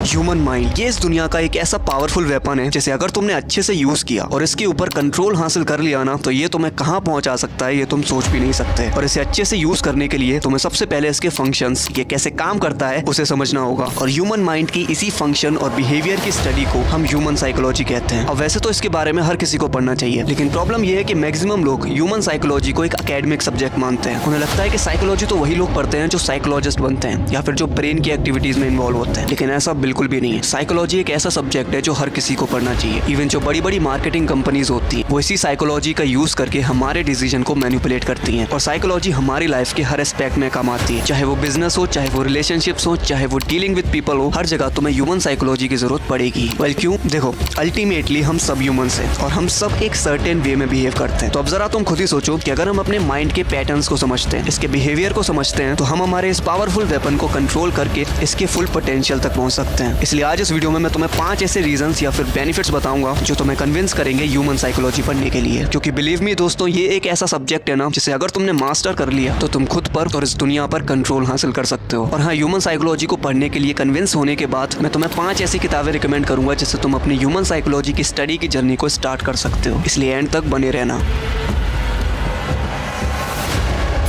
Human mind, ये इस दुनिया का एक ऐसा पावरफुल वेपन है जिसे अगर तुमने अच्छे से यूज किया और इसके ऊपर कंट्रोल हासिल कर लिया ना, तो ये तुम्हें कहां पहुंचा सकता है ये तुम सोच भी नहीं सकते। और इसे अच्छे से यूज करने के लिए तुम्हें सबसे पहले इसके फंक्शंस, ये कैसे काम करता है, उसे समझना होगा। और ह्यूमन माइंड की इसी फंक्शन और बिहेवियर की स्टडी को हम ह्यूमन साइकोलॉजी कहते हैं। अब वैसे तो इसके बारे में हर किसी को पढ़ना चाहिए, लेकिन प्रॉब्लम ये है कि मैक्सिमम लोग ह्यूमन साइकोलॉजी को एक एकेडमिक सब्जेक्ट मानते हैं। उन्हें लगता है कि साइकोलॉजी तो वही लोग पढ़ते हैं जो साइकोलॉजिस्ट बनते हैं या फिर जो ब्रेन की एक्टिविटीज में इन्वॉल्व होते हैं, लेकिन ऐसा बिल्कुल भी नहीं है। साइकोलॉजी एक ऐसा सब्जेक्ट है जो हर किसी को पढ़ना चाहिए। इवन जो बड़ी बड़ी मार्केटिंग कंपनीज होती है वो इसी साइकोलॉजी का यूज करके हमारे डिसीजन को मैनिपुलेट करती हैं। और साइकोलॉजी हमारी लाइफ के हर एस्पेक्ट में काम आती है, चाहे वो बिजनेस हो, चाहे वो रिलेशनशिप्स हो, चाहे वो डीलिंग विद पीपल हो, हर जगह तुम्हें ह्यूमन साइकोलॉजी की जरूरत पड़ेगी। वेल क्यों? देखो, अल्टीमेटली हम सब ह्यूमंस हैं और हम सब एक सर्टेन वे में बिहेव करते हैं। तो अब जरा तुम खुद ही सोचो कि अगर हम अपने माइंड के पैटर्न्स को समझते हैं, इसके बिहेवियर को समझते हैं, तो हम हमारे इस पावरफुल वेपन को कंट्रोल करके इसके फुल पोटेंशियल तक पहुंच सकते हैं। इसलिए आज इस वीडियो में मैं तुम्हें 5 ऐसे रीजंस या फिर बेनिफिट्स बताऊंगा जो तुम्हें कन्विंस करेंगे ह्यूमन साइकोलॉजी पढ़ने के लिए। क्योंकि बिलीव मी दोस्तों, ये एक ऐसा सब्जेक्ट है ना जिसे अगर तुमने मास्टर कर लिया तो तुम खुद पर और इस दुनिया पर कंट्रोल हासिल कर सकते हो। और हाँ, ह्यूमन साइकोलॉजी को पढ़ने के लिए कन्विंस होने के बाद मैं तुम्हें 5 ऐसी किताबें रिकमेंड करूंगा जिससे तुम अपनी ह्यूमन साइकोलॉजी की स्टडी की जर्नी को स्टार्ट कर सकते हो। इसलिए एंड तक बने रहना।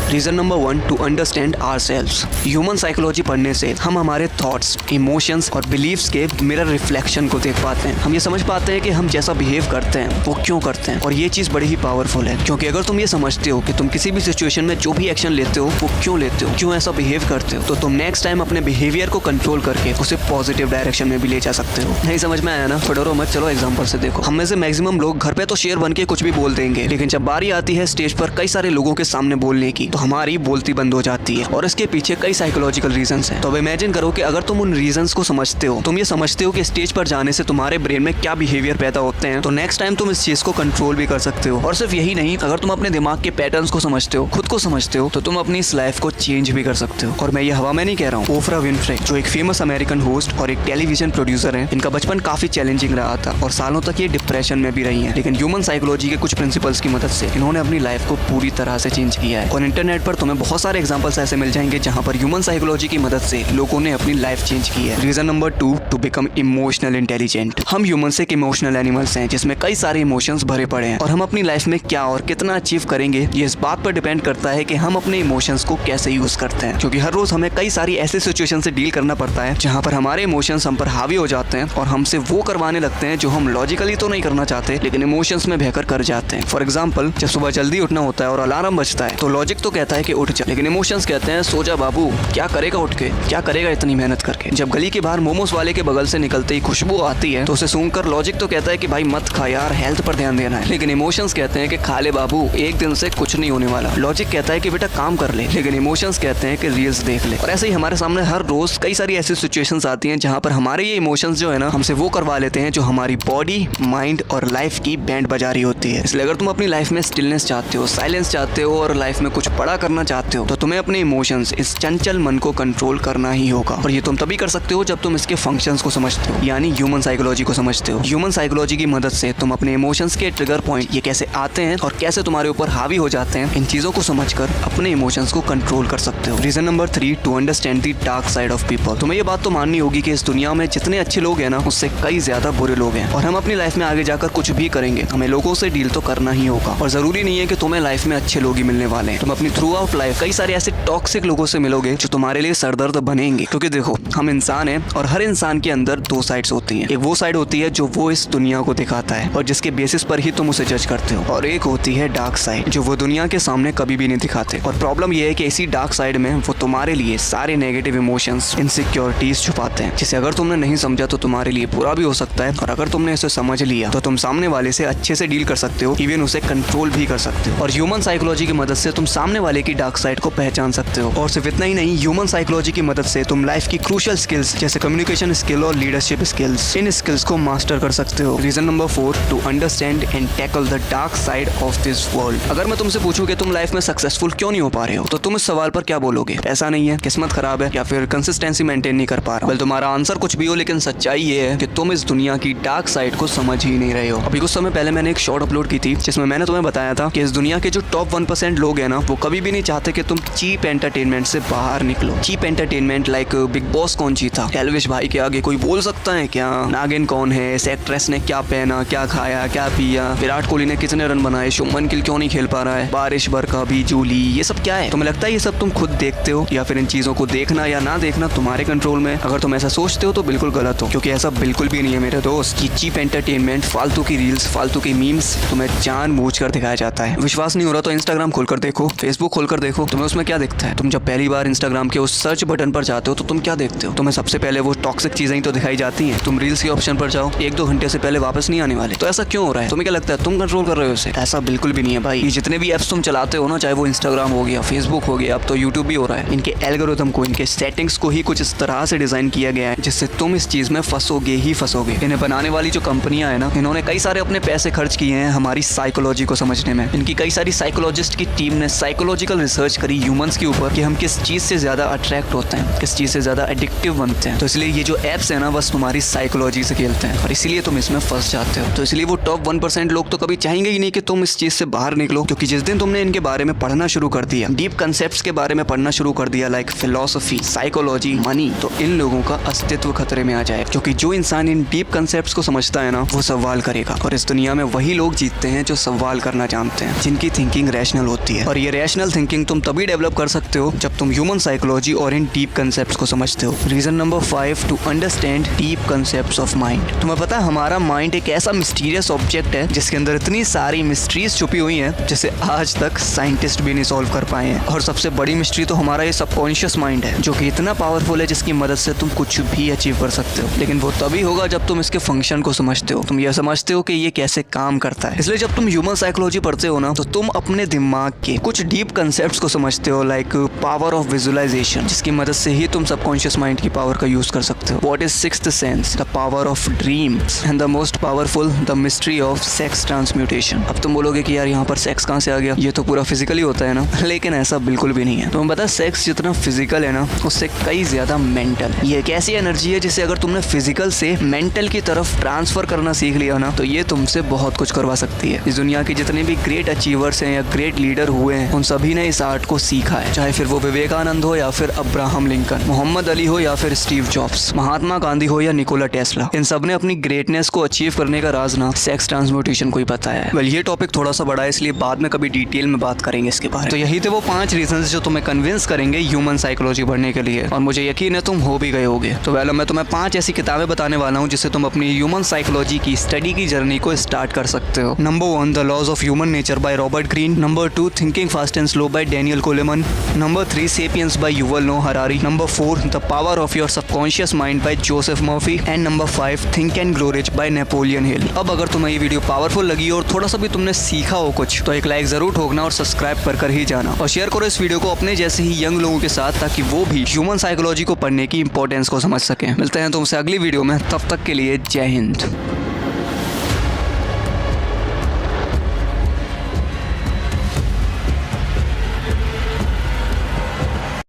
Reason number 1, to understand ourselves. Human psychology पढ़ने से हम हमारे थॉट्स, इमोशंस और बिलीव्स के मिरर रिफ्लेक्शन को देख पाते हैं। हम ये समझ पाते हैं कि हम जैसा बिहेव करते हैं वो क्यों करते हैं। और ये चीज़ बड़ी ही पावरफुल है, क्योंकि अगर तुम ये समझते हो कि तुम किसी भी सिचुएशन में जो भी एक्शन लेते हो वो क्यों लेते हो, क्यों ऐसा बिहेव करते हो, तो तुम नेक्स्ट टाइम अपने बिहेवियर को कंट्रोल करके उसे पॉजिटिव डायरेक्शन में भी ले जा सकते हो। नहीं समझ में आया ना? तो डरो मत, चलो एग्जाम्पल से देखो। हम में से मैक्सिमम लोग घर पे तो शेर बन के कुछ भी बोल देंगे, लेकिन जब बारी आती है स्टेज पर कई सारे लोगों के सामने बोलने की, तो हमारी बोलती बंद हो जाती है। और इसके पीछे कई साइकोलॉजिकल रीजंस हैं। तो अब इमेजिन करो कि अगर तुम उन रीजंस को समझते हो, तुम ये समझते हो कि स्टेज पर जाने से तुम्हारे ब्रेन में क्या बिहेवियर पैदा होते हैं, तो नेक्स्ट टाइम तुम इस चीज को कंट्रोल भी कर सकते हो। और सिर्फ यही नहीं, अगर तुम अपने दिमाग के पैटर्न्स को समझते हो, खुद को समझते हो, तो तुम अपनी इस लाइफ को चेंज भी कर सकते हो। और मैं ये हवा में नहीं कह रहा हूँ। ओफ्रा विनफ्रे, जो एक फेमस अमेरिकन होस्ट और एक टेलीविजन प्रोड्यूसर है, इनका बचपन काफी चैलेंजिंग रहा था और सालों तक ये डिप्रेशन में भी रही है। लेकिन ह्यूमन साइकोलॉजी के कुछ प्रिंसिपल्स की मदद से इन्होंने अपनी लाइफ को पूरी तरह से चेंज किया है। और इंटरनेट पर तुम्हें बहुत सारे एग्जाम्पल्स ऐसे मिल जाएंगे जहां पर ह्यूमन साइकोलॉजी की मदद से लोगों ने अपनी लाइफ चेंज की है। Reason number 2, to become emotional intelligent. हम ह्यूमंस एक इमोशनल एनिमल्स हैं जिसमें कई सारे इमोशंस भरे पड़े हैं। और हम अपनी लाइफ में क्या और कितना अचीव करेंगे ये इस बात पर डिपेंड करता है कि हम अपने इमोशंस को कैसे यूज करते हैं। क्योंकि हर रोज हमें कई सारी ऐसे सिचुएशन से डील करना पड़ता है जहां पर हमारे इमोशंस हम पर हावी हो जाते हैं और हमसे वो करवाने लगते हैं जो हम लॉजिकली तो नहीं करना चाहते, लेकिन इमोशंस में बहकर कर जाते हैं। फॉर एग्जाम्पल, जब सुबह जल्दी उठना होता है और अलार्म बजता है, तो लॉजिक तो कहता है कि उठ जा, लेकिन इमोशंस कहते हैं सो जा बाबू, क्या करेगा उठ के, क्या करेगा इतनी मेहनत करके। जब गली के बाहर मोमोज वाले के बगल से निकलते ही खुशबू आती है तो उसे सुनकर लॉजिक तो कहता है कि भाई मत खा यार, हेल्थ पर ध्यान देना है, लेकिन इमोशंस कहते हैं कि खा ले बाबू, एक दिन से कुछ नहीं होने वाला। लॉजिक कहता है कि बेटा काम कर ले, लेकिन इमोशंस कहते हैं कि रील्स देख ले। और ऐसे ही हमारे सामने हर रोज कई सारी ऐसी सिचुएशंस आती हैं जहां पर हमारे ये इमोशंस जो है ना, हमसे वो करवा लेते हैं जो हमारी बॉडी, माइंड और लाइफ की बैंड बजा रही होती है। इसलिए अगर तुम अपनी लाइफ में स्टिलनेस चाहते हो, साइलेंस चाहते हो और लाइफ में कुछ बड़ा करना चाहते हो, तो तुम्हें अपने इमोशंस, इस चंचल मन को कंट्रोल करना ही होगा। और ये तुम तभी कर सकते हो जब तुम इसके फंक्शंस को समझते हो, यानी ह्यूमन साइकोलॉजी को समझते हो। ह्यूमन साइकोलॉजी की मदद से तुम अपने इमोशंस के ट्रिगर पॉइंट, ये कैसे आते हैं और कैसे तुम्हारे ऊपर हावी हो जाते हैं, इन चीजों को समझकर अपने इमोशंस को कंट्रोल कर सकते हो। Reason number 3, to understand the dark side of people. तुम्हें ये बात तो माननी होगी कि इस दुनिया में जितने अच्छे लोग हैं ना, उससे कई ज्यादा बुरे लोग हैं। और हम अपनी लाइफ में आगे जाकर कुछ भी करेंगे, हमें लोगों से डील तो करना ही होगा। और जरूरी नहीं है कि तुम्हें लाइफ में अच्छे लोग ही मिलने वाले हैं। तुम अपनी थ्रू आउट लाइफ कई सारे ऐसे टॉक्सिक लोगों से मिलोगे जो तुम्हारे लिए सरदर्द बनेंगे। क्योंकि देखो, हम इंसान हैं और हर इंसान के अंदर 2 साइड्स होती हैं। एक वो साइड होती है जो वो इस दुनिया को दिखाता है और जिसके बेसिस पर ही तुम उसे जज करते हो, और एक होती है डार्क साइड जो वो दुनिया के सामने कभी भी नहीं दिखाते। और प्रॉब्लम ये है कि इसी डार्क साइड में वो तुम्हारे लिए सारे नेगेटिव इमोशंस, इनसिक्योरिटीज छुपाते हैं, जिसे अगर तुमने नहीं समझा तो तुम्हारे लिए बुरा भी हो सकता है, और अगर तुमने इसे समझ लिया तो तुम सामने वाले से अच्छे से डील कर सकते हो, इवन उसे कंट्रोल भी कर सकते हो। और ह्यूमन साइकोलॉजी की मदद से तुम सामने वाले की डार्क साइड को पहचान सकते हो। और सिर्फ इतना ही नहीं, ह्यूमन साइकोलॉजी की मदद से तुम लाइफ की क्रूशियल स्किल्स जैसे कम्युनिकेशन स्किल और लीडरशिप स्किल्स, इन स्किल्स को मास्टर कर सकते हो। Reason number 4, to understand and tackle the dark side of this world. अगर मैं तुमसे पूछूं कि तुम लाइफ में सक्सेसफुल क्यों नहीं हो पा रहे हो, तो तुम इस सवाल पर क्या बोलोगे? पैसा नहीं है, किस्मत खराब है, या फिर कंसिस्टेंसी मेंटेन नहीं कर पा रहा? तुम्हारा आंसर कुछ भी हो, लेकिन सच्चाई ये है कि तुम इस दुनिया की डार्क साइड को समझ ही नहीं रहे हो। अभी कुछ समय पहले मैंने एक शॉर्ट अपलोड की थी जिसमें मैंने तुम्हें बताया था कि इस दुनिया के जो टॉप 1% लोग हैं ना, वो कभी भी नहीं चाहते कि तुम चीप एंटरटेनमेंट से बाहर निकलो। Cheap entertainment like Bigg Boss कौन जीता, एल्विश भाई के आगे कोई बोल सकता है क्या, नागिन कौन है, इस एक्ट्रेस ने क्या पहना, क्या खाया, क्या पिया, विराट कोहली ने कितने रन बनाए, शुभमन गिल क्यों नहीं खेल पा रहा है, बारिश बरखा भी जूली, ये सब क्या है? तुम्हें लगता है ये सब तुम खुद देखते हो, या फिर इन चीजों को देखना या ना देखना तुम्हारे कंट्रोल में? अगर तुम ऐसा सोचते हो तो बिल्कुल गलत हो, क्योंकि ऐसा बिल्कुल भी नहीं है मेरे दोस्त। ये चीप एंटरटेनमेंट, फालतू की रील्स, फालतू की मीम्स तुम्हें जानबूझकर दिखाया जाता है। विश्वास नहीं हो रहा तो इंस्टाग्राम खोलकर देखो, फेसबुक खोलकर देखो, तुम्हें उसमें क्या दिखता है? तुम जब पहली बार इंस्टाग्राम के उस सर्च बटन पर जाते हो तो तुम क्या देखते हो? तुम्हें सबसे पहले वो टॉक्सिक चीजें ही तो दिखाई जाती हैं। तुम रील्स के ऑप्शन पर जाओ, 1-2 घंटे से पहले वापस नहीं आने वाले। तो ऐसा क्यों हो रहा है? तुम्हें क्या लगता है तुम कंट्रोल कर रहे हो इसे? ऐसा बिल्कुल भी नहीं है भाई। ये जितने भी एप्स तुम चलाते हो ना, चाहे वो इंस्टाग्राम हो गया, फेसबुक हो गया, अब तो यूट्यूब भी हो रहा है, इनके एल्गोरिथम को, इनके सेटिंग्स को ही कुछ इस तरह से डिजाइन किया गया है जिससे तुम इस चीज में फंसोगे ही फंसोगे। इन्हें बनाने वाली जो कंपनियां है ना, इन्होंने कई सारे अपने पैसे खर्च किए हैं हमारी साइकोलॉजी को समझने में। इनकी कई सारी साइकोलॉजिस्ट की टीम ने साइकोलॉजिकल रिसर्च करी ह्यूमंस के ऊपर कि हम किस चीज से ज्यादा अट्रैक्ट होते हैं, किस चीज से ज्यादा एडिक्टिव बनते हैं। तो इसलिए ये जो एप्स है ना, बस तुम्हारी साइकोलॉजी से खेलते हैं और इसीलिए तुम इसमें फंस जाते हो। तो इसलिए वो टॉप 1% लोग तो कभी चाहेंगे ही नहीं कि तुम इस चीज से बाहर निकलो, क्योंकि जिस दिन तुमने इनके बारे में पढ़ना शुरू कर दिया, डीप कंसेप्ट्स के बारे में पढ़ना शुरू कर दिया, लाइक फिलोसफी, साइकोलॉजी, मनी, तो इन लोगों का अस्तित्व खतरे में आ जाए। क्योंकि जो इंसान इन डीप कंसेप्ट्स को समझता है ना, वो सवाल करेगा, और इस दुनिया में वही लोग जीतते हैं जो सवाल करना जानते हैं, जिनकी थिंकिंग रैशनल होती है। और ये रैशनल थिंकिंग तुम तभी डेवलप कर सकते हो जब तुम ह्यूमन साइकोलॉजी और इन डीप कंसेप्ट्स को समझते हो। Reason number 5 to understand deep concepts of mind. तुम्हें पता है हमारा माइंड एक ऐसा मिस्टीरियस ऑब्जेक्ट है जिसके अंदर इतनी सारी मिस्ट्रीज छुपी हुई हैं जिसे आज तक साइंटिस्ट भी नहीं सॉल्व कर पाए हैं। और सबसे बड़ी मिस्ट्री तो हमारा ये सबकॉन्शियस माइंड है, जो कि इतना पावरफुल है जिसकी मदद से तुम कुछ भी अचीव कर सकते हो। लेकिन वो तभी होगा जब तुम इसके फंक्शन को समझते हो, तुम ये समझते हो कि ये कैसे काम करता है। इसलिए जब तुम ह्यूमन साइकोलॉजी पढ़ते हो ना, तो तुम अपने दिमाग के कुछ डीप कंसेप्ट्स को समझते हो, लाइक पावर ऑफ विजुअलाइजेशन, जिसकी मदद से ही तुम सबकॉन्शियस माइंड की पावर का यूज कर सकते हो। What is sixth sense, the power of dreams, and the most powerful, the mystery of sex transmutation. अब तुम बोलोगे कि यार यहाँ पर सेक्स कहाँ से आ गया, ये तो पूरा फिजिकली होता है ना, लेकिन ऐसा बिल्कुल भी नहीं है। तुम्हें पता है सेक्स जितना फिजिकल है ना, उससे कई ज्यादा मेंटल। ये एक ऐसी एनर्जी है जिसे अगर तुमने फिजिकल से मेंटल की तरफ ट्रांसफर करना सीख लिया ना, तो ये तुमसे बहुत कुछ करवा सकती है। इस दुनिया के जितने भी ग्रेट अचीवर्स हैं या ग्रेट लीडर हुए हैं, उन सभी ने इस आर्ट को सीखा है, चाहे फिर वो विवेकानंद हो या फिर अब्राहम लिंकन, मोहम्मद अली हो या फिर स्टीव जॉब्स, महात्मा गांधी हो या निकोला टेस्ला। इन सब ने अपनी ग्रेटनेस को अचीव करने का राज ना सेक्स ट्रांसम्यूटेशन को ही बताया है। वेल, ये टॉपिक थोड़ा सा बड़ा है, इसलिए बाद में कभी डिटेल में बात करेंगे इसके बारे में। तो यही थे वो 5 रीजन जो तुम्हें कन्विंस करेंगे ह्यूमन साइकोलॉजी पढ़ने के लिए, और मुझे यकीन है तुम हो भी गए होगे। तो वेल, मैं तुम्हें 5 ऐसी किताबें बताने वाला हूँ जिससे तुम अपनी ह्यूमन साइकोलॉजी की स्टडी की जर्नी को स्टार्ट कर सकते हो। Number 1, the laws of human nature by Robert Greene. Number 2, thinking fast and slow by Daniel Coleman. Number 3, Sapiens by Yuval Noah Harari. Number 4, the power of your subconscious mind by Joseph Murphy. And number 5, think and grow rich by Napoleon Hill. अब अगर तुम्हें ये video powerful लगी और थोड़ा सा भी तुमने सीखा हो कुछ, तो एक लाइक जरूर ठोकना और सब्सक्राइब कर ही जाना, और शेयर करो इस वीडियो को अपने जैसे ही यंग लोगों के साथ, ताकि वो भी ह्यूमन साइकोलॉजी को पढ़ने की इंपॉर्टेंस को समझ सकें। मिलते हैं तुमसे अगली वीडियो में, तब तक के लिए जय हिंद।